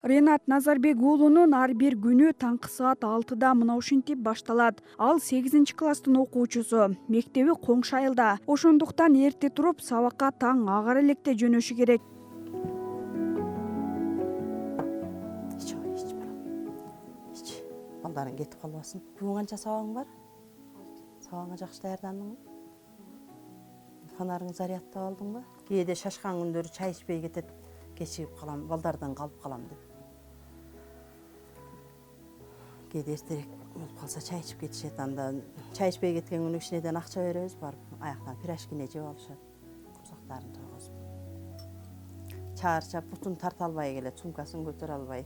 Ренат Назарбек уулунун ар бир күнү таңкы саат 6-да мына ушинтип башталат. Ал 8 класстын окуучусу. Мектеби коңшу айылда. Ошондуктан эрте туруп сабакка таң агар электе жөнөшү керек. Балдарың кетип калбасын. Бүгүн канча сабагың бар? Сабагыңа жакшы даярдандыңбы? Фонарыңды зарядтап алдыңбы? Кээде шашкан күндөрү чай ичпей кетет, кечигип калам, балдардан калып калам деп. Кээде эртерээк болуп калса чай ичип кетишет, анда чай ичпей кеткен күнү кичинеден акча беребиз, барып аяктан пирожкине жеп алышат. Курсактарын тойгузуп. Чаарчап, бутун тарта албай келет, сумкасын көтөрө албай.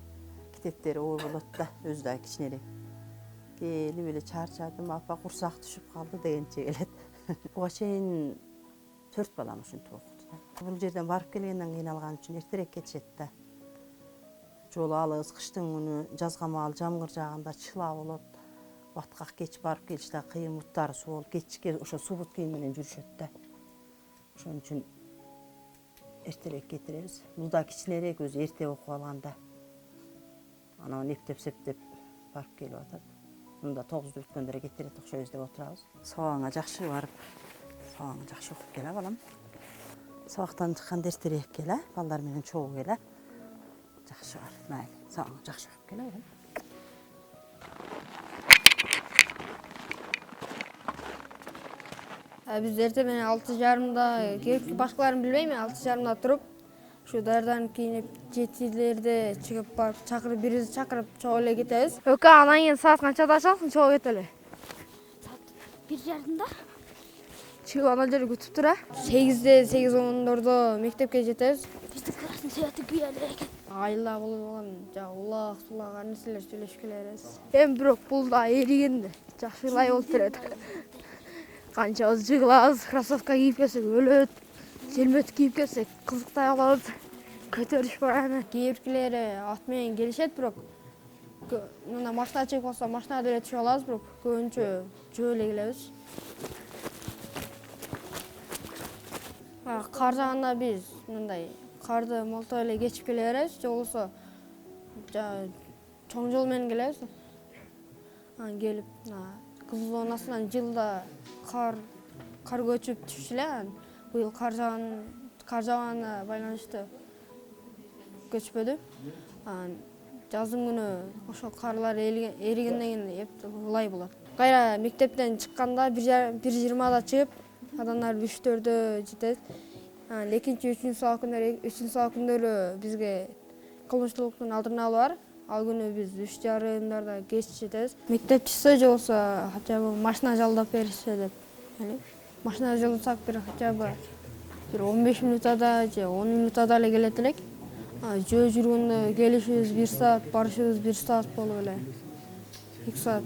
Китептери оор болот да, өзү да кичинерээк. Келип эле чарчадым, апа курсак түшүп калды дегенче келет. Буга чейин 4 балам ушинтип окуду да. Бул жерден барып келгенден кийин алган үчүн эртерээк кетишет да. Жолу алыс, кыштын күнү, жазга маал жамгыр жааганда чыла болот. Баткак кеч барып келиште кыйын, буттары суу болуп, кечке ошо субут кийим менен жүрүшөт да. Ошон үчүн эртерээк кетиребиз. Бул да кичинерээк өзү эрте окуп алганда. Анан эптеп-септеп барып келип атат. Мында 9-ду бүткөндөрө кетирет окшойбуз деп отурабыз. Сабагыңа жакшы барып, сабагыңы жакшы окуп кел, балам. Сабактан чыкканда эртерээк кел, балдар менен чогуу кел. Жакшы бар, майли. Сабагыңы жакшы окуп кел, балам. Биз эртең менен 6:30-да келип, башкаларын билбейм, 6:30-да туруп, ушу даярданып кийинип, 7-лерде чыгып барып, чакырып, бирибизди чакырып чогуу эле кетебиз. Өкө анан кийин саат канчада ачасың, чогуу кетели? Саат 1:30-да. Чыгып ана жерде күтүп тура. 8-де 8:10 мектепке жетебиз. Биздин класстын сыяты күйө эле экен. Айылда болгон улак сулак нерселер сүйлөшүп келебиз. Эми бирок бул да эригенде жакшы ылай болуп берет. Канчабыз жыгылабыз, кроссовка кийип келсек өлөт, желмет кийип келсек кызыктай калабыз, көтөрүш бар аны. Кээ биркилери ат менен келишет, бирок мына машина чыгып калса машинада эле түшүп алабыз, бирок көбүнчө жүрүп эле келебиз. Кар жааганда биз мындай карды молтоп эле кечип келе беребиз, же болбосо чоң жол менен келебиз. Анан келип, кызыл зонасынан жылда кар көчүп түшчү эле. Быйыл кар жаагана байланыштуу көчпөдү. Жаздын күнү ошол карлар эригенден кийин ылай болот. Кайра мектептен чыкканда 1:20-да чыгып, адамдар 3-4-дө жетет. Экинчи, үчүнчү сабак күндөрү бизге кылмыштуулуктун алдын алуу бар. Ал күнү биз 3:30-дарда кеч жетебиз. Мектепчиси же болбосо хотя бы машина жалдап беришсе деп. Машина жалдасак хотя бы 15 минутада же 10 минутада эле келет элек. Жөө жүргөндө келишибиз 1 саат, барышыбыз 1 саат болуп эле 2 саат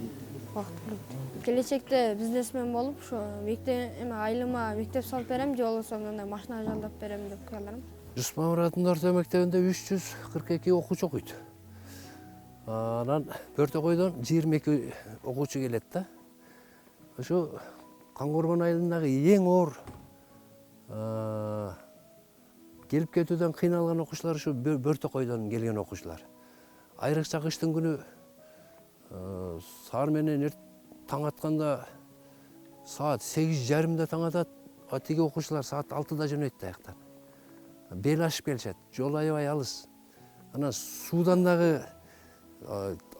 убакыт кетет. Келечекте бизнесмен болуп, ошо айылыма мектеп салып берем, же болбосо мындай машина жалдап берем деп ойлорум. Жусуп Мамуратовдун орто мектебинде 342 окуучу окуйт. Анан Бөртө койдон 22 окуучу келет да. Ошо Каңгорбон айылындагы эң оор келип кетүүдөн кыйналган окуучулар ушу Бөртө койдон келген окуучулар. Айрыкча кыштын күнү саар менен таң атканда саат 8:30-да таң атат, тиги окуучулар саат 6-да жөнөйт да аяктан. Бел ашып келишет, жол аябай алыс. Анан суудан дагы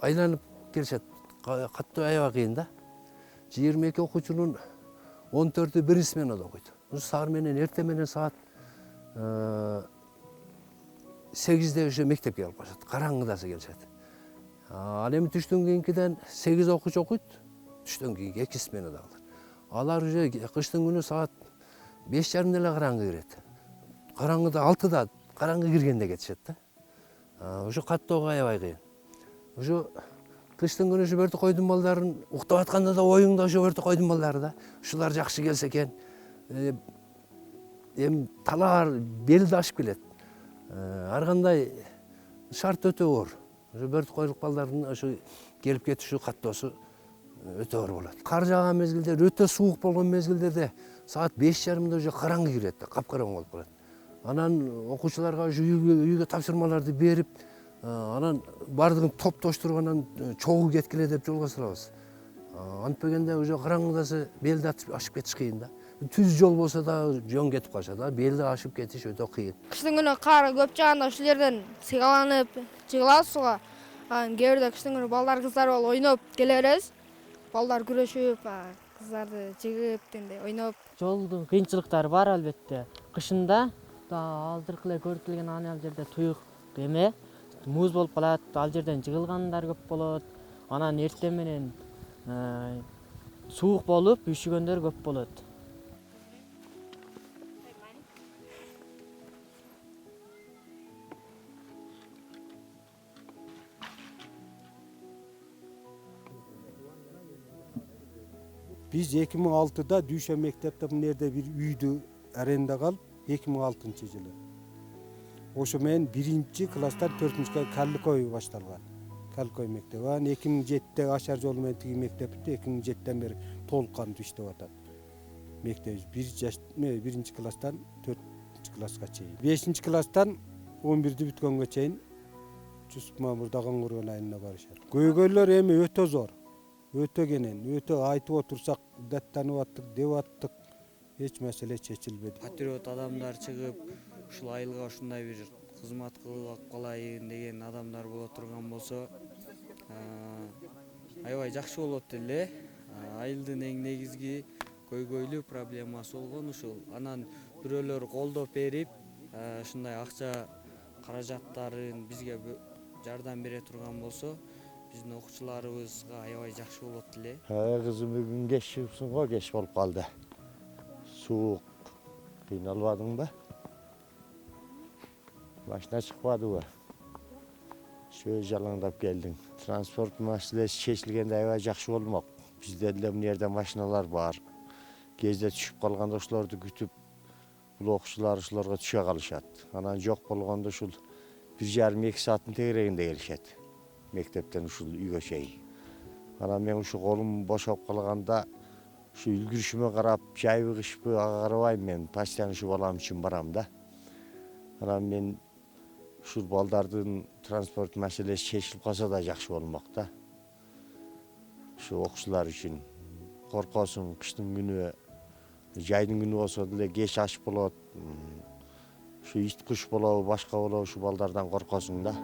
айланып келишет, катуу аябай кыйын да. 22 окуучунун 14-ü 1 сменада окуйт. Саар менен эртең менен саат 8-де ошо мектепке алып барышат, караңгыдасы келишет. Ал эми түштөн кийинкиден 8 окуучу окуйт, түштөн кийинки 2 сменада калат. Алар уже кыштын күнү саат 5:30-да эле караңгы кирет. Караңгыда 6-да караңгы киргенде кетишет да. Ошо каттоого аябай кыйын. Ошо кыштын күнү ушу Бөртө койдун балдарын уктап атканда да оюңда ошо Бөртө койдун балдары да. Ушулар жакшы келсе экен. Эми талаар бел да ашып келет. Ар кандай шарт өтө оор. Ошо Бөртө койлук балдардын ошо келип кетиши каттоосу өтө оор болот. Кар жааган мезгилдер, өтө суук болгон мезгилдерде саат 5:30-да уже караңгы кирет да, капкараңгы болуп калат. Анан окуучуларга ушу үйгө тапшырмаларды берип, Анан бардыгын топтоштургандан чогуу кеткиле деп жолго салабыз. Антпегенде уже караңгыдасы белди ашып кетиш кыйын да. Түз жол болсо да жөн кетип калышат. Белди ашып кетиш өтө кыйын. Кыштын күнү кар көп жааганда ушул жерден сыйгаланып жыгылабыз суга. Анан кээ бирде кыштын күнү балдар кыздар болуп ойноп келе беребиз. Балдар күрөшүп, кыздарды жыгып дегендей ойноп. Жолдун кыйынчылыктары бар албетте. Кышында алдыркы эле көрсөтүлгөн ал жерде туюк эме муз болуп калат, ал жерден жыгылгандар көп болот. Анан эртең менен суук болуп, üşүгөндөр көп болот. Biz 2006'da Düşe Mektep'te bu nerede bir üydü arenda kalıp 2006 жылы. Oşu men 1. klastan 4. Kallıkoy baştalgan. Kallıkoy mektebi. 2007'de Aşar Jolu men tigi mektepte 2007'den beri толкан иштеп атат. Мектебиз 1. klastan 4. klaska чейин. 5. klastan 11'di бүткөнгө чейин Жүсүп Мамырдаган көргөн айына барышат. Көйгөйлөр эми өтө зор. Өтө кенен, өтө айтып отурсак даттанып аттык, деп аттык. Эч маселе чечилбеди. Патриот адамдар чыгып, ушул айылга ушундай бир кызмат кылып калайын деген адамдар боло турган болсо, аябай жакшы болот эле. Айылдын эң негизги көйгөйлүү проблемасы болгон ушул. Анан бирөөлөр колдоп берип, ушундай акча каражаттарын бизге жардам бере турган болсо, биздин окуучуларыбызга аябай жакшы болот эле. Кызым бүгүн кеч чыгыпсың го, кеч болуп калды. Суук кыйналбадың ба? Машина чыкпадыбы? Сөз жалаңдап келдиң. Транспорт маселеси чечилгенде аябай жакшы болмок. Бизде деле бул жерде машиналар бар. Кезде түшүп калганда ошолорду күтүп, бул окуучулар ошолорго түшө калышат. Анан жок болгондо ушул 1,5-2 сааттын тегерегинде келишет. Мектептен ушул үйгө чейин. Анан мен ушу колум бошоп калганда ушу үлгүрүшүмө карап, жайбы кышпы ага карабайм, мен постоянно ушу балам үчүн барам да. Анан мен ушул балдардын транспорт маселеси чечилип калса да жакшы болмок да. Ушу окуучулар үчүн коркосуң, кыштын күнү, жайдын күнү болсо деле кеч аш болот. Ушу ит куш болобу, башка болобу, ушу балдардан коркосуң да.